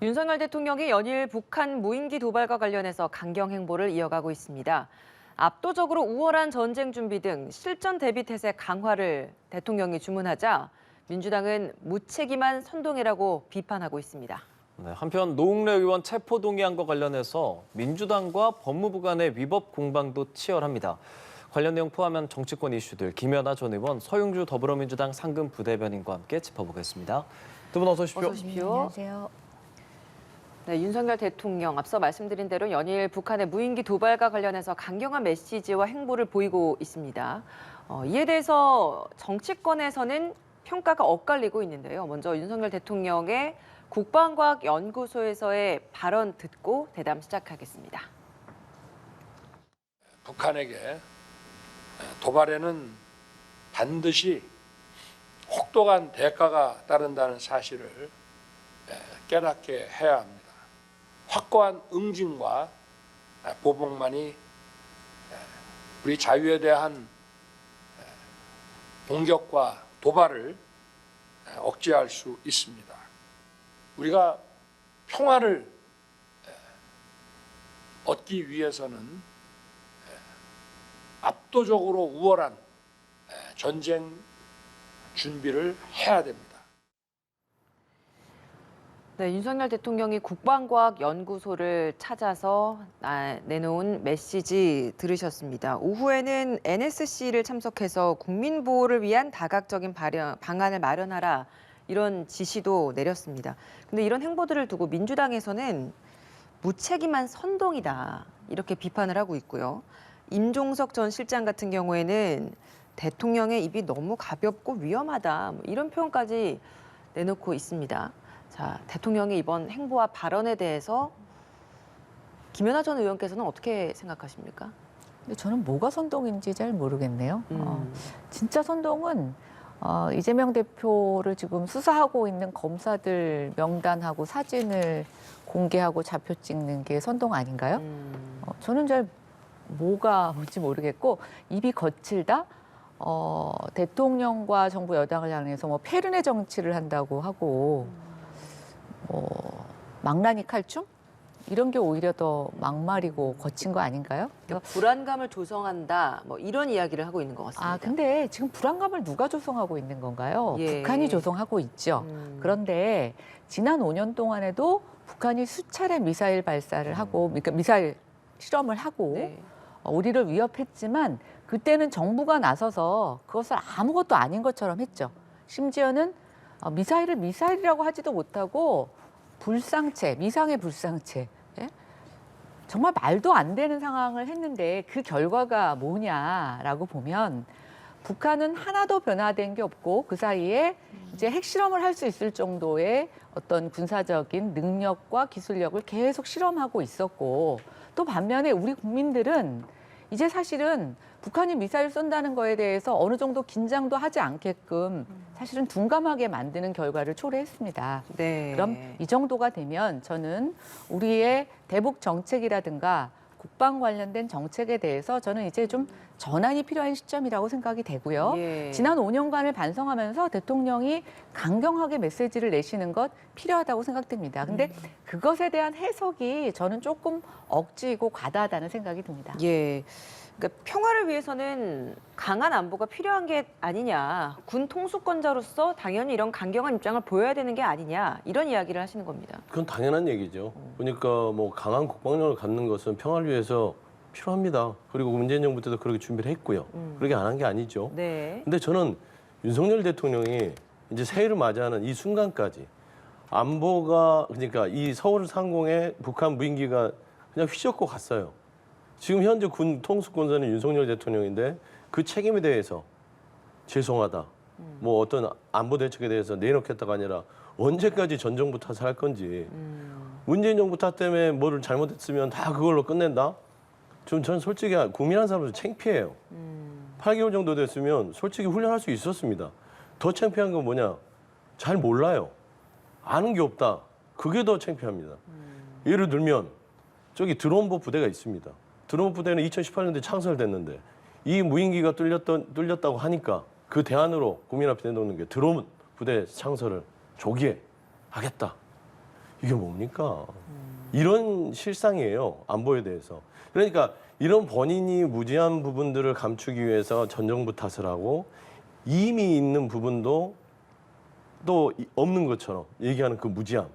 윤석열 대통령이 연일 북한 무인기 도발과 관련해서 강경 행보를 이어가고 있습니다. 압도적으로 우월한 전쟁 준비 등 실전 대비 태세 강화를 대통령이 주문하자 민주당은 무책임한 선동이라고 비판하고 있습니다. 네, 한편 노웅래 의원 체포동의안과 관련해서 민주당과 법무부 간의 위법 공방도 치열합니다. 관련 내용 포함한 정치권 이슈들 김연아 전 의원, 서용주 더불어민주당 상근 부대변인과 함께 짚어보겠습니다. 두 분 어서 오십시오. 어서 오십시오. 안녕하세요. 네, 윤석열 대통령 앞서 말씀드린 대로 연일 북한의 무인기 도발과 관련해서 강경한 메시지와 행보를 보이고 있습니다. 이에 대해서 정치권에서는 평가가 엇갈리고 있는데요. 먼저 윤석열 대통령의 국방과학연구소에서의 발언 듣고 대담 시작하겠습니다. 북한에게 도발에는 반드시 혹독한 대가가 따른다는 사실을 깨닫게 해야 합니다. 확고한 응징과 보복만이 우리 자유에 대한 공격과 도발을 억제할 수 있습니다. 우리가 평화를 얻기 위해서는 압도적으로 우월한 전쟁 준비를 해야 됩니다. 네, 윤석열 대통령이 국방과학연구소를 찾아서 내놓은 메시지 들으셨습니다. 오후에는 NSC를 참석해서 국민보호를 위한 다각적인 방안을 마련하라 이런 지시도 내렸습니다. 근데 이런 행보들을 두고 민주당에서는 무책임한 선동이다 이렇게 비판을 하고 있고요. 임종석 전 실장 같은 경우에는 대통령의 입이 너무 가볍고 위험하다 이런 표현까지 내놓고 있습니다. 자, 대통령의 이번 행보와 발언에 대해서 김연아 전 의원께서는 어떻게 생각하십니까? 근데 저는 뭐가 선동인지 잘 모르겠네요. 진짜 선동은 이재명 대표를 지금 수사하고 있는 검사들 명단하고 사진을 공개하고 좌표 찍는 게 선동 아닌가요? 저는 잘 뭐가 뭔지 모르겠고 입이 거칠다? 대통령과 정부 여당을 향해서 뭐 패륜의 정치를 한다고 하고 망나니 칼춤? 이런 게 오히려 더 막말이고 거친 거 아닌가요? 그러니까 불안감을 조성한다 뭐 이런 이야기를 하고 있는 것 같습니다. 근데 지금 불안감을 누가 조성하고 있는 건가요? 예. 북한이 조성하고 있죠. 그런데 지난 5년 동안에도 북한이 수차례 미사일 발사를 하고, 그러니까 미사일 실험을 하고 네. 우리를 위협했지만 그때는 정부가 나서서 그것을 아무것도 아닌 것처럼 했죠. 심지어는 미사일을 미사일이라고 하지도 못하고 불상체, 미상의 불상체. 예? 정말 말도 안 되는 상황을 했는데 그 결과가 뭐냐라고 보면 북한은 하나도 변화된 게 없고 그 사이에 이제 핵실험을 할 수 있을 정도의 어떤 군사적인 능력과 기술력을 계속 실험하고 있었고 또 반면에 우리 국민들은 이제 사실은 북한이 미사일 쏜다는 거에 대해서 어느 정도 긴장도 하지 않게끔 사실은 둔감하게 만드는 결과를 초래했습니다. 네. 그럼 이 정도가 되면 저는 우리의 대북 정책이라든가 국방 관련된 정책에 대해서 저는 이제 좀 전환이 필요한 시점이라고 생각이 되고요. 예. 지난 5년간을 반성하면서 대통령이 강경하게 메시지를 내시는 것 필요하다고 생각됩니다. 근데 그것에 대한 해석이 저는 조금 억지이고 과다하다는 생각이 듭니다. 예. 그러니까 평화를 위해서는 강한 안보가 필요한 게 아니냐. 군 통수권자로서 당연히 이런 강경한 입장을 보여야 되는 게 아니냐. 이런 이야기를 하시는 겁니다. 그건 당연한 얘기죠. 그러니까 뭐 강한 국방력을 갖는 것은 평화를 위해서 필요합니다. 그리고 문재인 정부 때도 그렇게 준비를 했고요. 그렇게 안 한 게 아니죠. 네. 근데 저는 윤석열 대통령이 이제 새해를 맞이하는 이 순간까지 안보가 그러니까 이 서울 상공에 북한 무인기가 그냥 휘젓고 갔어요. 지금 현재 군 통수권자는 윤석열 대통령인데 그 책임에 대해서 죄송하다. 뭐 어떤 안보 대책에 대해서 내놓겠다가 아니라 언제까지 전 정부 탓을 할 건지. 문재인 정부 탓 때문에 뭐를 잘못했으면 다 그걸로 끝낸다? 저는 솔직히 국민한 사람으로서 창피해요. 8개월 정도 됐으면 솔직히 훈련할 수 있었습니다. 더 창피한 건 뭐냐? 잘 몰라요. 아는 게 없다. 그게 더 창피합니다. 예를 들면 저기 드론보 부대가 있습니다. 드론보 부대는 2018년도에 창설됐는데 이 무인기가 뚫렸다고 하니까 그 대안으로 국민 앞에 내놓는 게 드론 부대 창설을 조기에 하겠다. 이게 뭡니까? 이런 실상이에요. 안보에 대해서. 그러니까 이런 본인이 무지한 부분들을 감추기 위해서 전 정부 탓을 하고 이미 있는 부분도 또 없는 것처럼 얘기하는 그 무지함.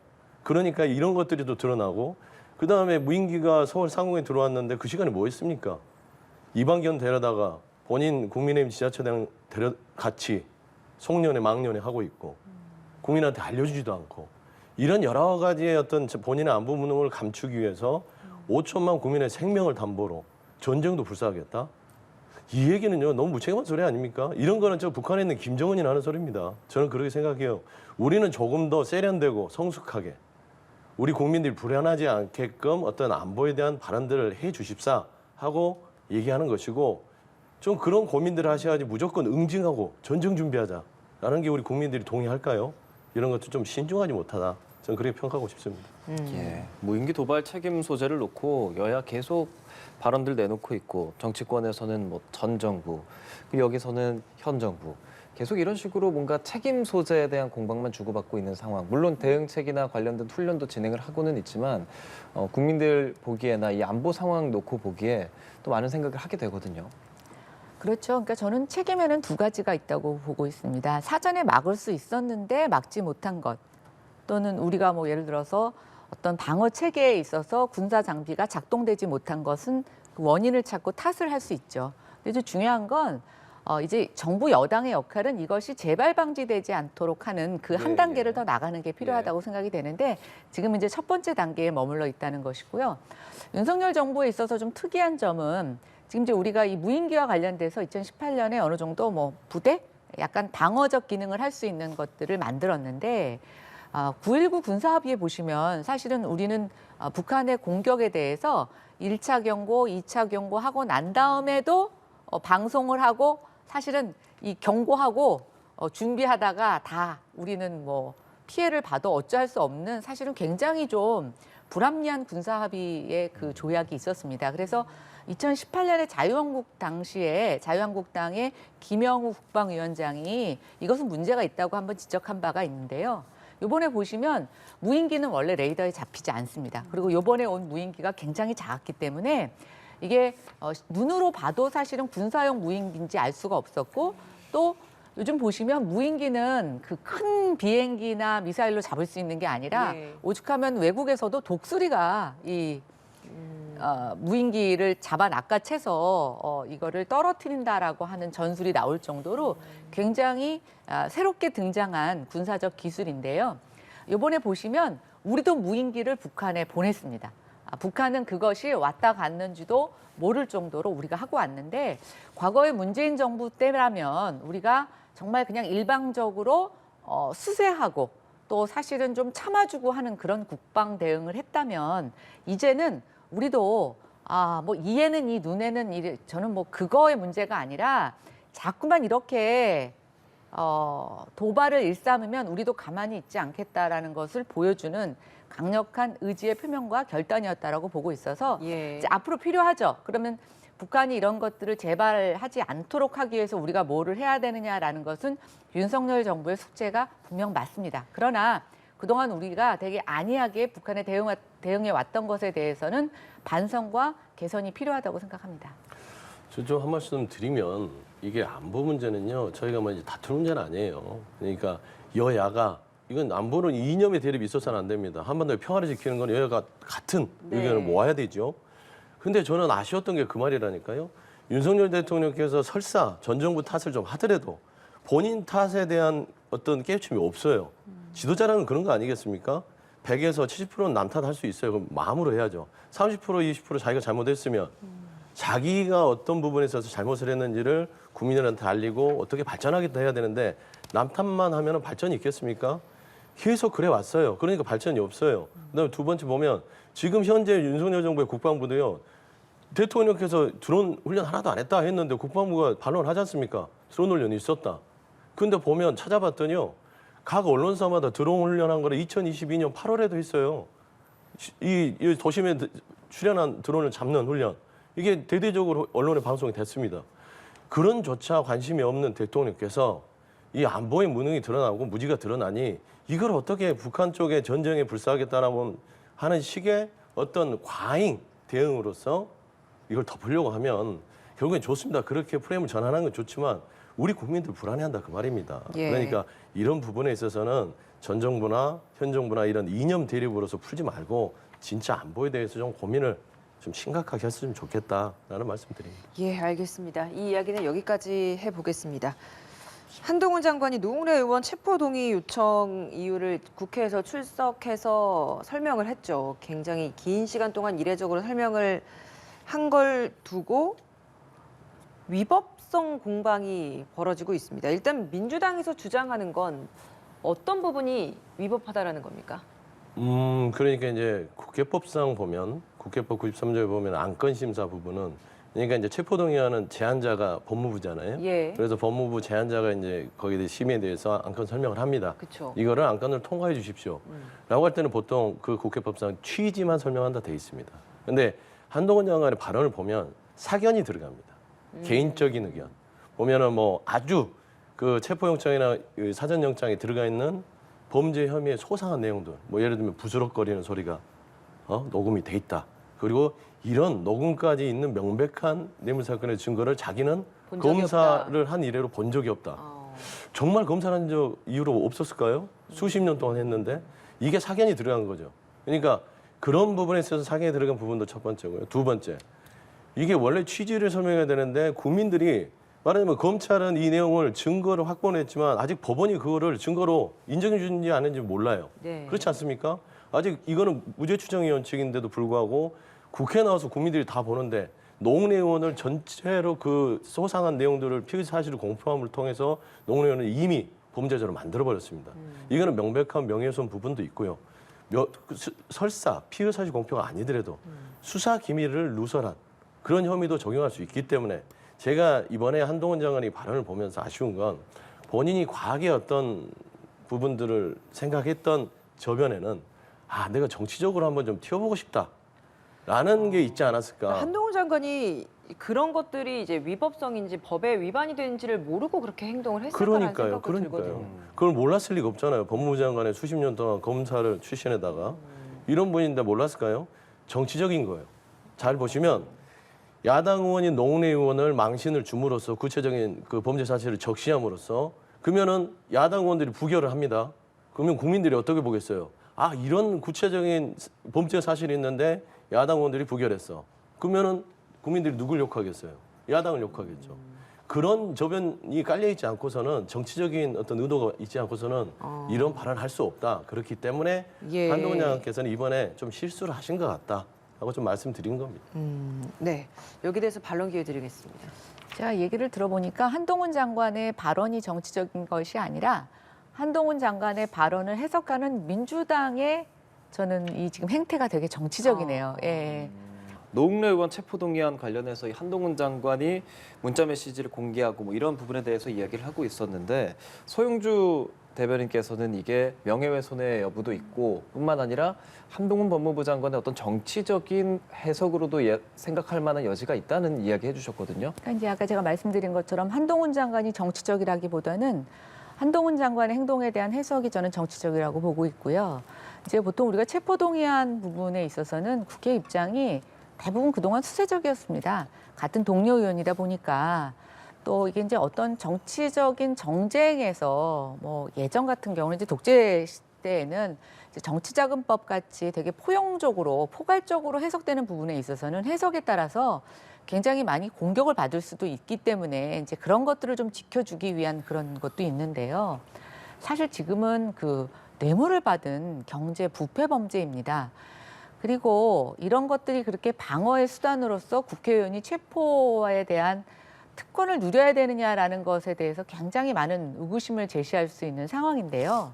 그러니까 이런 것들이 또 드러나고 그다음에 무인기가 서울 상공에 들어왔는데 그 시간에 뭐 했습니까? 이방견 데려다가 본인 국민의힘 지자체장 같이 송년회 망년회 하고 있고 국민한테 알려주지도 않고 이런 여러 가지의 어떤 본인의 안보 무능을 감추기 위해서 5천만 국민의 생명을 담보로 전쟁도 불사하겠다? 이 얘기는요 너무 무책임한 소리 아닙니까? 이런 거는 저 북한에 있는 김정은이 하는 소리입니다. 저는 그렇게 생각해요. 우리는 조금 더 세련되고 성숙하게 우리 국민들이 불안하지 않게끔 어떤 안보에 대한 발언들을 해 주십사 하고 얘기하는 것이고 좀 그런 고민들을 하셔야지 무조건 응징하고 전쟁 준비하자라는 게 우리 국민들이 동의할까요? 이런 것도 좀 신중하지 못하다. 저는 그렇게 평가하고 싶습니다. 예, 무인기 도발 책임 소재를 놓고 여야 계속 발언들 내놓고 있고 정치권에서는 뭐 전 정부, 그리고 여기서는 현 정부 계속 이런 식으로 뭔가 책임 소재에 대한 공방만 주고받고 있는 상황. 물론 대응책이나 관련된 훈련도 진행을 하고는 있지만 국민들 보기에나 이 안보 상황 놓고 보기에 또 많은 생각을 하게 되거든요. 그렇죠. 그러니까 저는 책임에는 두 가지가 있다고 보고 있습니다. 사전에 막을 수 있었는데 막지 못한 것, 또는 우리가 뭐 예를 들어서 어떤 방어 체계에 있어서 군사 장비가 작동되지 못한 것은 그 원인을 찾고 탓을 할 수 있죠. 근데 중요한 건 이제 정부 여당의 역할은 이것이 재발 방지되지 않도록 하는 그 한 단계를 더 나가는 게 필요하다고 생각이 되는데 지금 이제 첫 번째 단계에 머물러 있다는 것이고요. 윤석열 정부에 있어서 좀 특이한 점은 지금 이제 우리가 이 무인기와 관련돼서 2018년에 어느 정도 뭐 부대 약간 방어적 기능을 할 수 있는 것들을 만들었는데 9.19 군사합의에 보시면 사실은 우리는 북한의 공격에 대해서 1차 경고, 2차 경고하고 난 다음에도 방송을 하고 사실은 이 경고하고 준비하다가 다 우리는 뭐 피해를 봐도 어찌할 수 없는 사실은 굉장히 좀 불합리한 군사합의의 그 조약이 있었습니다. 그래서 2018년에 자유한국 당시에 자유한국당의 김영우 국방위원장이 이것은 문제가 있다고 한번 지적한 바가 있는데요. 이번에 보시면 무인기는 원래 레이더에 잡히지 않습니다. 그리고 이번에 온 무인기가 굉장히 작았기 때문에 이게 눈으로 봐도 사실은 군사용 무인기인지 알 수가 없었고 또 요즘 보시면 무인기는 그 큰 비행기나 미사일로 잡을 수 있는 게 아니라 오죽하면 외국에서도 독수리가 이 무인기를 잡아 낚아채서 이거를 떨어뜨린다라고 하는 전술이 나올 정도로 굉장히 새롭게 등장한 군사적 기술인데요. 이번에 보시면 우리도 무인기를 북한에 보냈습니다. 북한은 그것이 왔다 갔는지도 모를 정도로 우리가 하고 왔는데 과거의 문재인 정부 때라면 우리가 정말 그냥 일방적으로 수세하고 또 사실은 좀 참아주고 하는 그런 국방 대응을 했다면 이제는 우리도 뭐 이에는 이 눈에는 이 저는 뭐 그거의 문제가 아니라 자꾸만 이렇게 도발을 일삼으면 우리도 가만히 있지 않겠다라는 것을 보여주는 강력한 의지의 표명과 결단이었다라고 보고 있어서 이제 앞으로 필요하죠. 그러면 북한이 이런 것들을 재발하지 않도록 하기 위해서 우리가 뭐를 해야 되느냐라는 것은 윤석열 정부의 숙제가 분명 맞습니다. 그러나 그동안 우리가 되게 안이하게 북한에 대응해 왔던 것에 대해서는 반성과 개선이 필요하다고 생각합니다. 저 좀 한 말씀 드리면 이게 안보 문제는요 저희가 뭐 이제 다투는 문제는 아니에요. 그러니까 여야가 이건 안보는 이념의 대립이 있어서는 안 됩니다. 한반도의 평화를 지키는 건 여야가 같은 의견을 모아야 되죠. 근데 저는 아쉬웠던 게 그 말이라니까요. 윤석열 대통령께서 설사 전 정부 탓을 좀 하더라도 본인 탓에 대한 어떤 깨우침이 없어요. 지도자라는 그런 거 아니겠습니까? 100에서 70%는 남 탓할 수 있어요. 그럼 마음으로 해야죠. 30%, 20% 자기가 잘못했으면 자기가 어떤 부분에 있어서 잘못을 했는지를 국민들한테 알리고 어떻게 발전하겠다 해야 되는데 남 탓만 하면 발전이 있겠습니까? 계속 그래 왔어요. 그러니까 발전이 없어요. 그다음에 두 번째 보면 지금 현재 윤석열 정부의 국방부도요. 대통령께서 드론 훈련 하나도 안 했다 했는데 국방부가 반론을 하지 않습니까? 드론 훈련이 있었다. 근데 보면 찾아봤더니요. 각 언론사마다 드론 훈련한 거를 2022년 8월에도 했어요. 이 도심에 출연한 드론을 잡는 훈련. 이게 대대적으로 언론에 방송이 됐습니다. 그런 조차 관심이 없는 대통령께서 이 안보의 무능이 드러나고 무지가 드러나니 이걸 어떻게 북한 쪽에 전쟁에 불사하겠다라고 하는 식의 어떤 과잉 대응으로서 이걸 덮으려고 하면 결국엔 좋습니다. 그렇게 프레임을 전환하는 건 좋지만 우리 국민들 불안해한다 그 말입니다. 예. 그러니까 이런 부분에 있어서는 전 정부나 현 정부나 이런 이념 대립으로서 풀지 말고 진짜 안보에 대해서 좀 고민을 좀 심각하게 했으면 좋겠다라는 말씀드립니다. 예, 알겠습니다. 이 이야기는 여기까지 해보겠습니다. 한동훈 장관이 노웅래 의원 체포동의 요청 이유를 국회에서 출석해서 설명을 했죠. 굉장히 긴 시간 동안 이례적으로 설명을 한 걸 두고 위법성 공방이 벌어지고 있습니다. 일단 민주당에서 주장하는 건 어떤 부분이 위법하다라는 겁니까? 그러니까 이제 국회법상 보면 국회법 93조에 보면 안건 심사 부분은 그러니까 이제 체포동의안은 제안자가 법무부잖아요. 예. 그래서 법무부 제안자가 이제 거기에 대해 심의에 대해서 안건 설명을 합니다. 그렇죠. 이거를 안건을 통과해 주십시오. 라고 할 때는 보통 그 국회법상 취지만 설명한다 돼 있습니다. 근데 한동훈 장관의 발언을 보면 사견이 들어갑니다. 개인적인 의견. 보면은 뭐 아주 그 체포영장이나 사전영장에 들어가 있는 범죄 혐의의 소상한 내용들, 뭐 예를 들면 부스럭거리는 소리가 녹음이 돼 있다. 그리고 이런 녹음까지 있는 명백한 뇌물사건의 증거를 자기는 본 적이 검사를 없다. 한 이래로 본 적이 없다. 어. 정말 검사한 적 이후로 없었을까요? 수십 년 동안 했는데 이게 사견이 들어간 거죠. 그러니까 그런 부분에 있어서 사견이 들어간 부분도 첫 번째고요. 두 번째, 이게 원래 취지를 설명해야 되는데 국민들이 말하자면 검찰은 이 내용을 증거를 확보했지만 아직 법원이 그거를 증거로 인정해 주는지 안 했는지 몰라요. 네. 그렇지 않습니까? 아직 이거는 무죄추정위원칙인데도 불구하고 국회에 나와서 국민들이 다 보는데 노웅래 의원을 전체로 그 소상한 내용들을 피의 사실을 공표함을 통해서 노웅래 의원을 이미 범죄자로 만들어버렸습니다. 이거는 명백한 명예훼손 부분도 있고요. 설사 피의 사실 공표가 아니더라도 수사 기밀을 누설한 그런 혐의도 적용할 수 있기 때문에 제가 이번에 한동훈 장관이 발언을 보면서 아쉬운 건 본인이 과거의 어떤 부분들을 생각했던 저변에는 내가 정치적으로 한번 좀 튀어보고 싶다라는 게 있지 않았을까. 한동훈 장관이 그런 것들이 이제 위법성인지 법에 위반이 되는지를 모르고 그렇게 행동을 했을까라는 생각도 들거든요. 그걸 몰랐을 리가 없잖아요. 법무부 장관의 수십 년 동안 검사를 출신에다가 이런 분인데 몰랐을까요? 정치적인 거예요. 잘 보시면 야당 의원인 노웅래 의원을 망신을 줌으로써 구체적인 그 범죄 사실을 적시함으로써 그러면은 야당 의원들이 부결을 합니다. 그러면 국민들이 어떻게 보겠어요? 이런 구체적인 범죄 사실이 있는데 야당 의원들이 부결했어. 그러면은 국민들이 누굴 욕하겠어요? 야당을 욕하겠죠. 그런 저변이 깔려 있지 않고서는 정치적인 어떤 의도가 있지 않고서는 이런 발언을 할 수 없다. 그렇기 때문에 예. 한동훈 장관께서는 이번에 좀 실수를 하신 것 같다. 하고 좀 말씀드린 겁니다. 네, 여기 대해서 반론 기회 드리겠습니다. 제가 얘기를 들어보니까 한동훈 장관의 발언이 정치적인 것이 아니라 한동훈 장관의 발언을 해석하는 민주당의 저는 이 지금 행태가 되게 정치적이네요. 예. 노웅래 의원 체포동의안 관련해서 한동훈 장관이 문자 메시지를 공개하고 뭐 이런 부분에 대해서 이야기를 하고 있었는데 소영주 대변인께서는 이게 명예훼손의 여부도 있고 뿐만 아니라 한동훈 법무부 장관의 어떤 정치적인 해석으로도 생각할 만한 여지가 있다는 이야기 해주셨거든요. 그러니까 이제 아까 제가 말씀드린 것처럼 한동훈 장관이 정치적이라기보다는 한동훈 장관의 행동에 대한 해석이 저는 정치적이라고 보고 있고요. 이제 보통 우리가 체포동의안 부분에 있어서는 국회 입장이 대부분 그동안 수세적이었습니다. 같은 동료 의원이다 보니까 또 이게 이제 어떤 정치적인 정쟁에서 뭐 예전 같은 경우는 이제 독재 시대에는 이제 정치자금법 같이 되게 포용적으로 포괄적으로 해석되는 부분에 있어서는 해석에 따라서 굉장히 많이 공격을 받을 수도 있기 때문에 이제 그런 것들을 좀 지켜주기 위한 그런 것도 있는데요. 사실 지금은 그 뇌물을 받은 경제 부패 범죄입니다. 그리고 이런 것들이 그렇게 방어의 수단으로서 국회의원이 체포에 대한 특권을 누려야 되느냐라는 것에 대해서 굉장히 많은 의구심을 제시할 수 있는 상황인데요.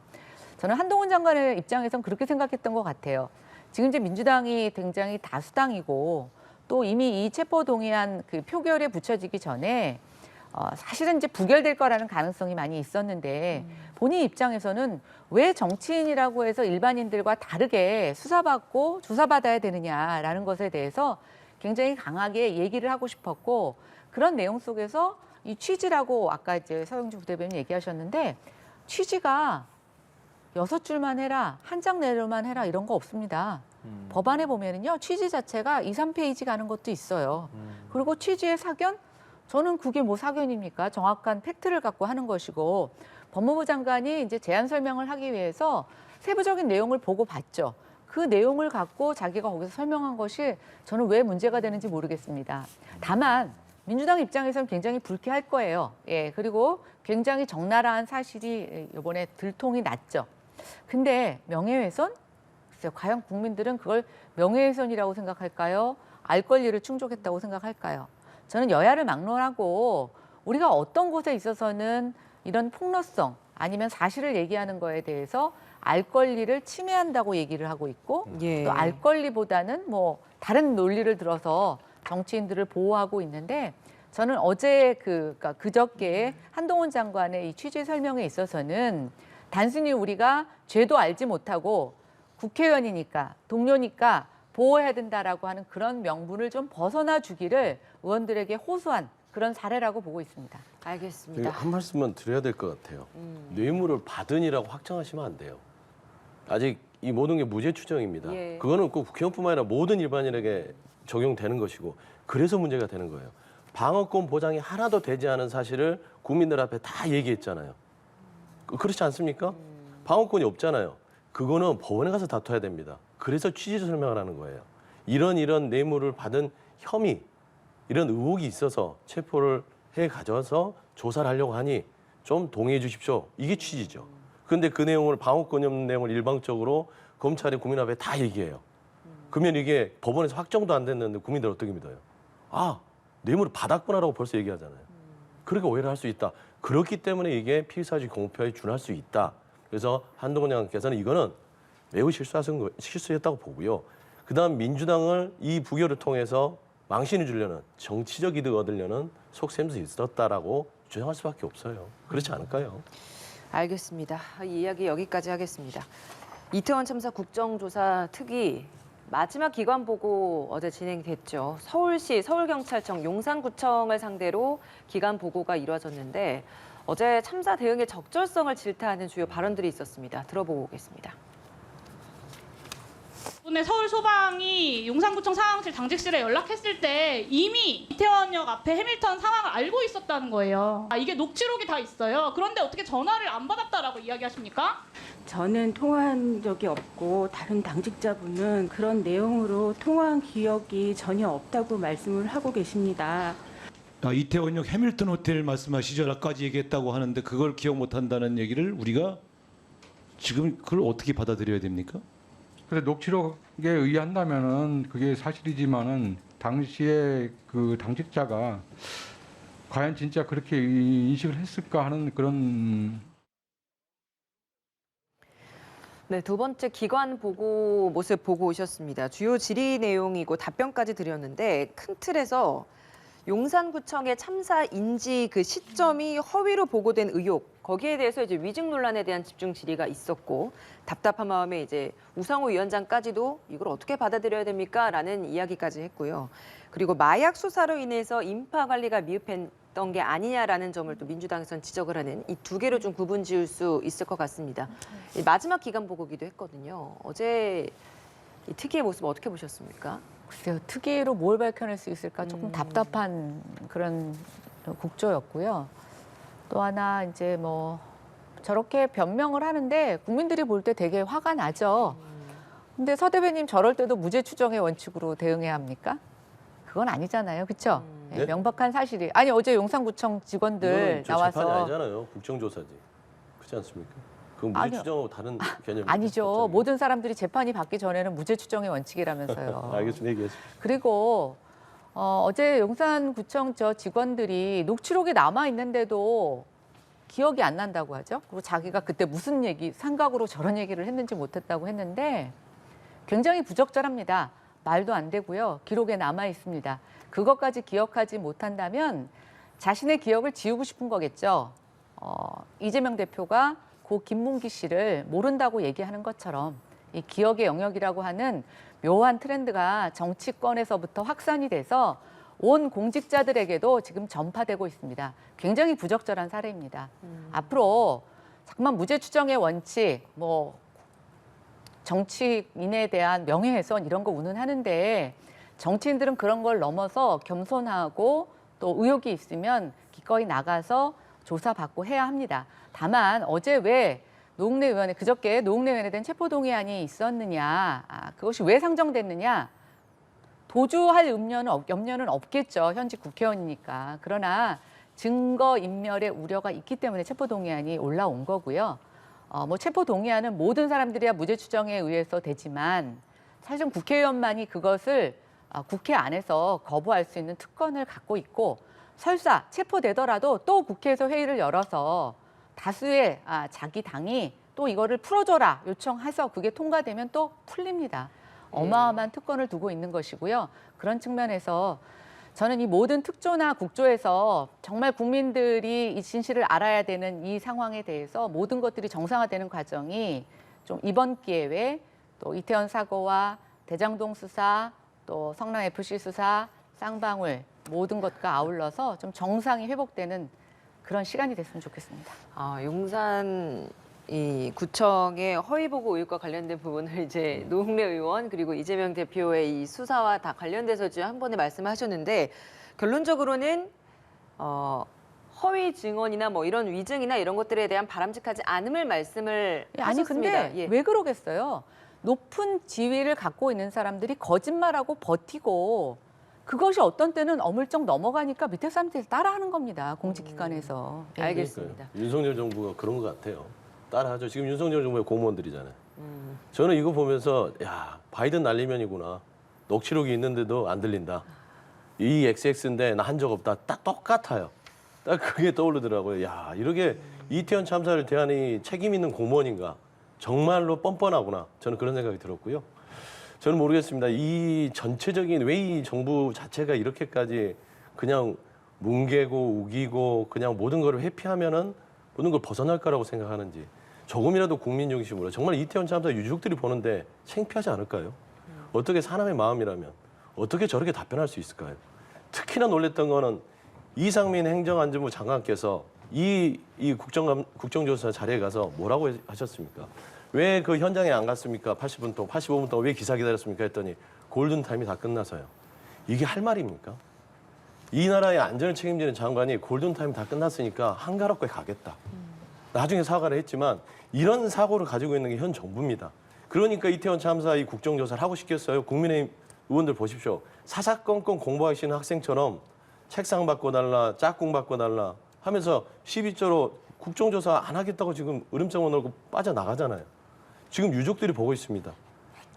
저는 한동훈 장관의 입장에선 그렇게 생각했던 것 같아요. 지금 이제 민주당이 굉장히 다수당이고 또 이미 이 체포동의안 그 표결에 붙여지기 전에 사실은 이제 부결될 거라는 가능성이 많이 있었는데 본인 입장에서는 왜 정치인이라고 해서 일반인들과 다르게 수사받고 조사받아야 되느냐라는 것에 대해서 굉장히 강하게 얘기를 하고 싶었고 그런 내용 속에서 이 취지라고 아까 이제 서영주 부대변인 얘기하셨는데 취지가 6줄만 해라, 한 장 내로만 해라 이런 거 없습니다. 법안에 보면은요 취지 자체가 2, 3페이지 가는 것도 있어요. 그리고 취지의 사견? 저는 그게 뭐 사견입니까? 정확한 팩트를 갖고 하는 것이고 법무부 장관이 이제 제안 설명을 하기 위해서 세부적인 내용을 보고 봤죠. 그 내용을 갖고 자기가 거기서 설명한 것이 저는 왜 문제가 되는지 모르겠습니다. 다만 민주당 입장에서는 굉장히 불쾌할 거예요. 예, 그리고 굉장히 적나라한 사실이 이번에 들통이 났죠. 근데 명예훼손? 글쎄요, 과연 국민들은 그걸 명예훼손이라고 생각할까요? 알 권리를 충족했다고 생각할까요? 저는 여야를 막론하고 우리가 어떤 곳에 있어서는 이런 폭로성 아니면 사실을 얘기하는 거에 대해서 알 권리를 침해한다고 얘기를 하고 있고 예. 또 알 권리보다는 뭐 다른 논리를 들어서 정치인들을 보호하고 있는데 저는 어제 그러니까 그저께 한동훈 장관의 이 취지 설명에 있어서는 단순히 우리가 죄도 알지 못하고 국회의원이니까 동료니까 보호해야 된다라고 하는 그런 명분을 좀 벗어나 주기를 의원들에게 호소한 그런 사례라고 보고 있습니다. 알겠습니다. 한 말씀만 드려야 될 것 같아요. 뇌물을 받은이라고 확정하시면 안 돼요. 아직 이 모든 게 무죄 추정입니다. 예. 그거는 꼭 국회의원뿐만 아니라 모든 일반인에게 적용되는 것이고 그래서 문제가 되는 거예요. 방어권 보장이 하나도 되지 않은 사실을 국민들 앞에 다 얘기했잖아요. 그렇지 않습니까? 방어권이 없잖아요. 그거는 법원에 가서 다퉈야 됩니다. 그래서 취지 설명을 하는 거예요. 이런 뇌물을 받은 혐의, 이런 의혹이 있어서 체포를 해 가져와서 조사를 하려고 하니 좀 동의해 주십시오. 이게 취지죠. 그런데 그 내용을 방어권이 없는 내용을 일방적으로 검찰이 국민 앞에 다 얘기해요. 그러면 이게 법원에서 확정도 안 됐는데 국민들 어떻게 믿어요? 아, 뇌물을 받았구나라고 벌써 얘기하잖아요. 그렇게 오해를 할 수 있다. 그렇기 때문에 이게 피의사실 공표에 준할 수 있다. 그래서 한동훈 장관께서는 이거는 매우 실수했다고 보고요. 그다음 민주당을 이 부결을 통해서 망신을 주려는 정치적 이득 얻으려는 속셈도 있었다라고 주장할 수밖에 없어요. 그렇지 않을까요? 알겠습니다. 이 이야기 여기까지 하겠습니다. 이태원 참사 국정조사 특위 마지막 기관 보고 어제 진행됐죠. 서울시, 서울경찰청, 용산구청을 상대로 기관 보고가 이루어졌는데 어제 참사 대응의 적절성을 질타하는 주요 발언들이 있었습니다. 들어보고 오겠습니다. 오늘 서울 소방이 용산구청 상황실 당직실에 연락했을 때 이미 이태원역 앞에 해밀턴 상황을 알고 있었다는 거예요. 이게 녹취록이 다 있어요. 그런데 어떻게 전화를 안 받았다라고 이야기하십니까? 저는 통화한 적이 없고 다른 당직자분은 그런 내용으로 통화한 기억이 전혀 없다고 말씀을 하고 계십니다. 이태원역 해밀턴 호텔 말씀하시죠. 아까까지 얘기했다고 하는데 그걸 기억 못한다는 얘기를 우리가 지금 그걸 어떻게 받아들여야 됩니까? 그래서 녹취록에 의한다면은 그게 사실이지만은 당시에 그 당직자가 과연 진짜 그렇게 인식을 했을까 하는 그런. 네, 두 번째 기관 보고 모습 보고 오셨습니다. 주요 질의 내용이고 답변까지 드렸는데 큰 틀에서 용산구청의 참사 인지 그 시점이 허위로 보고된 의혹, 거기에 대해서 이제 위증 논란에 대한 집중 질의가 있었고 답답한 마음에 이제 우상호 위원장까지도 이걸 어떻게 받아들여야 됩니까? 라는 이야기까지 했고요. 그리고 마약 수사로 인해서 인파 관리가 미흡했던 게 아니냐라는 점을 또 민주당에서는 지적을 하는 이 두 개로 좀 구분 지을 수 있을 것 같습니다. 마지막 기간 보고기도 했거든요. 어제 이 특위의 모습 어떻게 보셨습니까? 글쎄요, 특위로 뭘 밝혀낼 수 있을까 조금 답답한 그런 국조였고요. 또 하나 이제 뭐 저렇게 변명을 하는데 국민들이 볼 때 되게 화가 나죠. 근데 서 대변인 저럴 때도 무죄 추정의 원칙으로 대응해야 합니까? 그건 아니잖아요, 그렇죠? 네? 명백한 사실이. 아니 어제 용산구청 직원들 재판이 나와서 아니잖아요. 국정조사지. 그렇지 않습니까? 그건 무죄 아니요. 추정하고 다른 개념이죠. 아니죠. 모든 사람들이 재판이 받기 전에는 무죄 추정의 원칙이라면서요. 알겠습니다. 얘기하십시오. 그리고 어제 용산구청 저 직원들이 녹취록이 남아 있는데도 기억이 안 난다고 하죠. 그리고 자기가 그때 무슨 얘기, 생각으로 저런 얘기를 했는지 못했다고 했는데 굉장히 부적절합니다. 말도 안 되고요. 기록에 남아 있습니다. 그것까지 기억하지 못한다면 자신의 기억을 지우고 싶은 거겠죠. 이재명 대표가 고 김문기 씨를 모른다고 얘기하는 것처럼 이 기억의 영역이라고 하는 묘한 트렌드가 정치권에서부터 확산이 돼서 온 공직자들에게도 지금 전파되고 있습니다. 굉장히 부적절한 사례입니다. 앞으로 자꾸만 무죄 추정의 원칙, 뭐 정치인에 대한 명예훼손 이런 거 운운하는데 정치인들은 그런 걸 넘어서 겸손하고 또 의혹이 있으면 기꺼이 나가서 조사받고 해야 합니다. 다만 어제 왜 노웅래 의원의 그저께 노웅래 의원에 대한 체포동의안이 있었느냐, 그것이 왜 상정됐느냐, 도주할 염려는 없겠죠. 현직 국회의원이니까. 그러나 증거인멸의 우려가 있기 때문에 체포동의안이 올라온 거고요. 뭐 체포동의안은 모든 사람들이야 무죄 추정에 의해서 되지만 사실은 국회의원만이 그것을 국회 안에서 거부할 수 있는 특권을 갖고 있고, 설사 체포되더라도 또 국회에서 회의를 열어서 다수의 자기 당이 또 이거를 풀어줘라 요청해서 그게 통과되면 또 풀립니다. 어마어마한 특권을 두고 있는 것이고요. 그런 측면에서 저는 이 모든 특조나 국조에서 정말 국민들이 이 진실을 알아야 되는 이 상황에 대해서 모든 것들이 정상화되는 과정이 좀 이번 기회에 또 이태원 사고와 대장동 수사, 또 성남FC 수사, 쌍방울 모든 것과 아울러서 좀 정상이 회복되는 그런 시간이 됐으면 좋겠습니다. 용산 이 구청의 허위 보고 의혹과 관련된 부분을 이제 노웅래 의원 그리고 이재명 대표의 이 수사와 다 관련돼서 지금 한 번에 말씀하셨는데, 결론적으로는 허위 증언이나 뭐 이런 위증이나 이런 것들에 대한 바람직하지 않음을 말씀을 아니 하셨습니다. 근데 왜 그러겠어요? 높은 지위를 갖고 있는 사람들이 거짓말하고 버티고 그것이 어떤 때는 어물쩍 넘어가니까 밑에 사람들이 따라하는 겁니다. 공직기관에서. 알겠습니다. 그러니까요. 윤석열 정부가 그런 것 같아요. 따라하죠. 지금 윤석열 정부의 공무원들이잖아요. 저는 이거 보면서 야, 바이든 날리면이구나. 녹취록이 있는데도 안 들린다. 이 XX인데 나 한 적 없다. 딱 똑같아요. 딱 그게 떠오르더라고요. 야, 이렇게 이태원 참사를 대하니 책임 있는 공무원인가. 정말로 뻔뻔하구나. 저는 그런 생각이 들었고요. 저는 모르겠습니다. 이 전체적인 왜 이 정부 자체가 이렇게까지 그냥 뭉개고 우기고 그냥 모든 걸 회피하면은 모든 걸 벗어날 거라고 생각하는지, 조금이라도 국민 용심으로 정말 이태원 참사 유족들이 보는데 창피하지 않을까요? 어떻게 사람의 마음이라면 어떻게 저렇게 답변할 수 있을까요? 특히나 놀랬던 거는 이상민 행정안전부 장관께서 이 국정조사 자리에 가서 뭐라고 하셨습니까? 왜 그 현장에 안 갔습니까? 80분 동안, 85분 동안 왜 기사 기다렸습니까? 했더니 골든타임이 다 끝나서요. 이게 할 말입니까? 이 나라의 안전을 책임지는 장관이 골든타임 다 끝났으니까 한가롭게 가겠다. 나중에 사과를 했지만 이런 사고를 가지고 있는 게 현 정부입니다. 그러니까 이태원 참사 이 국정조사를 하고 싶겠어요? 국민의힘 의원들 보십시오. 사사건건 공부하시는 학생처럼 책상 바꿔달라, 짝꿍 바꿔달라 하면서 12조로 국정조사 안 하겠다고 지금 으름장어 넣고 빠져나가잖아요. 지금 유족들이 보고 있습니다.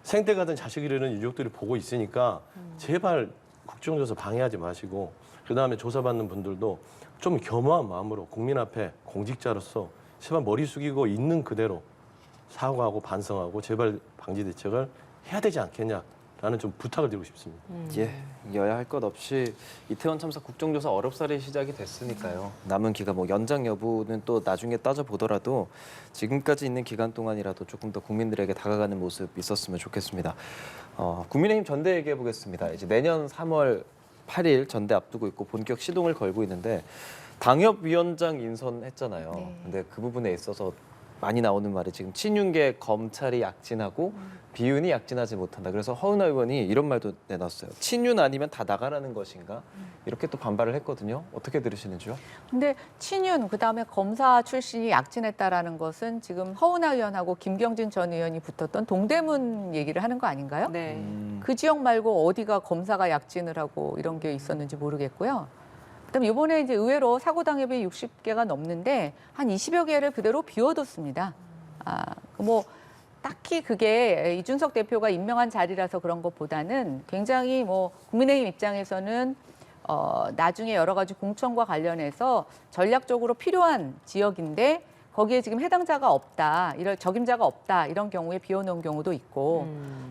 생때 가던 자식을 잃은 유족들이 보고 있으니까 제발 국정조사 방해하지 마시고, 그다음에 조사받는 분들도 좀 겸허한 마음으로 국민 앞에 공직자로서 제발 머리 숙이고 있는 그대로 사과하고 반성하고 제발 방지 대책을 해야 되지 않겠냐라는 좀 부탁을 드리고 싶습니다. 예, 여야 할 것 없이 이태원 참사 국정조사 어렵사리 시작이 됐으니까요. 남은 기간 뭐 연장 여부는 또 나중에 따져보더라도 지금까지 있는 기간 동안이라도 조금 더 국민들에게 다가가는 모습 있었으면 좋겠습니다. 국민의힘 전대 얘기해 보겠습니다. 이제 내년 3월 8일 전대 앞두고 있고 본격 시동을 걸고 있는데 당협위원장 인선했잖아요. 네. 근데 그 부분에 있어서 많이 나오는 말이 지금 친윤계 검찰이 약진하고 비윤이 약진하지 못한다. 그래서 허은하 의원이 이런 말도 내놨어요. 친윤 아니면 다 나가라는 것인가? 이렇게 또 반발을 했거든요. 어떻게 들으시는지요? 근데 친윤 그다음에 검사 출신이 약진했다라는 것은 지금 허은하 의원하고 김경진 전 의원이 붙었던 동대문 얘기를 하는 거 아닌가요? 네. 그 지역 말고 어디가 검사가 약진을 하고 이런 게 있었는지 모르겠고요. 그다음에 이번에 이제 의외로 사고 당협이 60개가 넘는데 한 20여 개를 그대로 비워뒀습니다. 뭐 딱히 그게 이준석 대표가 임명한 자리라서 그런 것보다는 굉장히 뭐 국민의힘 입장에서는 나중에 여러 가지 공천과 관련해서 전략적으로 필요한 지역인데 거기에 지금 해당자가 없다, 이런 적임자가 없다 이런 경우에 비워놓은 경우도 있고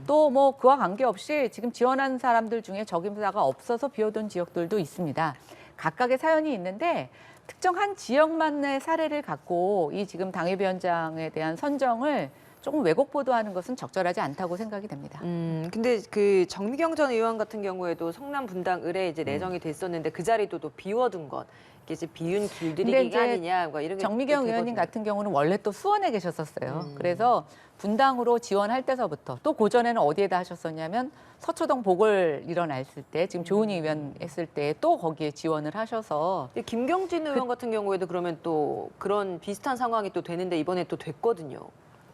또 뭐 그와 관계없이 지금 지원한 사람들 중에 적임자가 없어서 비워둔 지역들도 있습니다. 각각의 사연이 있는데 특정 한 지역만의 사례를 갖고 이 지금 당협위원장에 대한 선정을 조금 왜곡 보도하는 것은 적절하지 않다고 생각이 됩니다. 근데 그 정미경 전 의원 같은 경우에도 성남 분당 을에 이제 내정이 됐었는데 그 자리도 또 비워둔 것. 이게 이제 비운 근데 길들이기가 이제 아니냐, 뭐 이런 게 정미경 또 의원님 되거든요. 같은 경우는 원래 또 수원에 계셨었어요. 그래서 분당으로 지원할 때서부터 또 고전에는 어디에다 하셨었냐면 서초동 보궐 일어났을 때 지금 조은희 의원 했을 때 또 거기에 지원을 하셔서 근데 김경진 의원 같은 경우에도 그러면 또 그런 비슷한 상황이 또 되는데 이번에 또 됐거든요.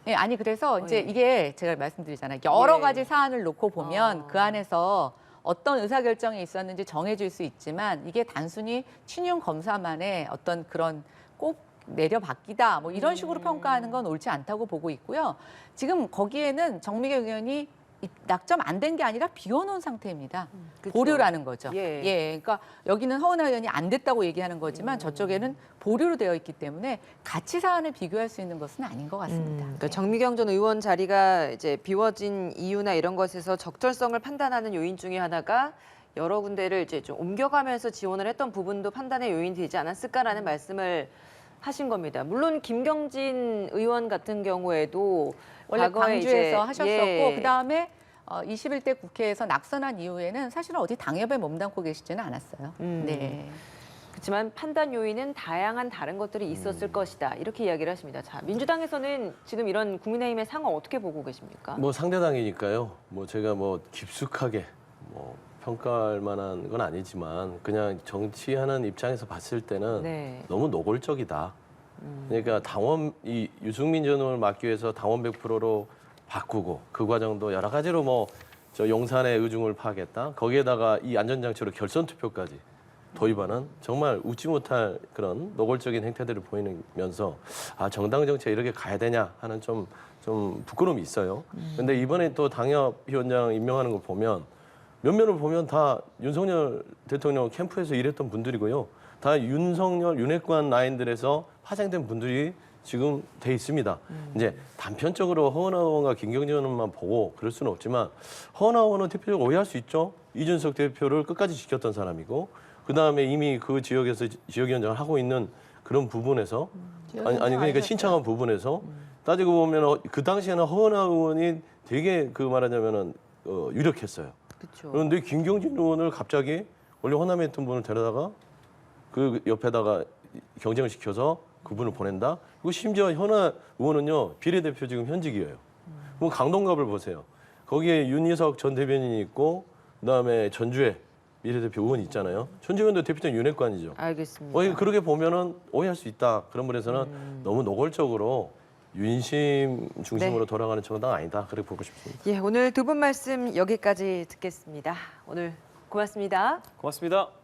예, 아니 그래서 이제 예. 이게 제가 말씀드리잖아요. 여러 예. 가지 사안을 놓고 보면 아. 그 안에서 어떤 의사결정이 있었는지 정해질 수 있지만 이게 단순히 친윤 검사만의 어떤 그런 꼭 내려받기다 뭐 이런 식으로 평가하는 건 옳지 않다고 보고 있고요. 지금 거기에는 정미경 의원이 낙점 안 된 게 아니라 비워놓은 상태입니다. 그쵸. 보류라는 거죠. 예. 그러니까 여기는 허은하 의원이 안 됐다고 얘기하는 거지만 저쪽에는 보류로 되어 있기 때문에 가치 사안을 비교할 수 있는 것은 아닌 것 같습니다. 그러니까 정미경 전 의원 자리가 이제 비워진 이유나 이런 것에서 적절성을 판단하는 요인 중에 하나가 여러 군데를 이제 좀 옮겨가면서 지원을 했던 부분도 판단의 요인이 되지 않았을까라는 말씀을 하신 겁니다. 물론 김경진 의원 같은 경우에도 원래 과거에 광주에서 이제, 하셨었고 예. 그다음에 21대 국회에서 낙선한 이후에는 사실은 어디 당협에 몸담고 계시지는 않았어요. 네. 그렇지만 판단 요인은 다양한 다른 것들이 있었을 것이다. 이렇게 이야기를 하십니다. 자, 민주당에서는 지금 이런 국민의힘의 상황 어떻게 보고 계십니까? 뭐 상대당이니까요. 뭐 제가 뭐 깊숙하게 뭐 평가할 만한 건 아니지만 그냥 정치하는 입장에서 봤을 때는 네. 너무 노골적이다. 그러니까 당원 이 유승민 전 의원을 막기 위해서 당원 100%로 바꾸고 그 과정도 여러 가지로 뭐 저 용산의 의중을 파악했다. 거기에다가 이 안전장치로 결선 투표까지 도입하는 정말 웃지 못할 그런 노골적인 행태들을 보이면서 아 정당 정치가 이렇게 가야 되냐 하는 좀 부끄러움이 있어요. 근데 이번에 또 당협위원장 임명하는 거 보면 면면을 보면 다 윤석열 대통령 캠프에서 일했던 분들이고요. 다 윤석열 윤핵관 라인들에서 파생된 분들이 지금 돼 있습니다. 이제 단편적으로 허은하 의원과 김경진 의원만 보고 그럴 수는 없지만 허은하 의원은 대표적으로 오해할 수 있죠. 이준석 대표를 끝까지 지켰던 사람이고 그 다음에 이미 그 지역에서 지역위원장을 하고 있는 그런 부분에서 아니 그러니까 신청한 부분에서 따지고 보면 그 당시에는 허은하 의원이 되게 그 말하자면은 유력했어요. 그렇죠. 그런데 김경진 의원을 갑자기 원래 호남에 있던 분을 데려다가 그 옆에다가 경쟁을 시켜서 그분을 보낸다. 그리고 심지어 현아 의원은요 비례대표 지금 현직이에요. 그럼 강동갑을 보세요. 거기에 윤희석 전 대변인이 있고 그다음에 전주에 비례대표 의원이 있잖아요. 전주 의원도 대표적 윤핵관이죠. 알겠습니다. 그렇게 보면은 오해할 수 있다. 그런 분에서는 너무 노골적으로 윤심 중심으로 돌아가는 정당 아니다. 그렇게 보고 싶습니다. 예, 오늘 두 분 말씀 여기까지 듣겠습니다. 오늘 고맙습니다. 고맙습니다.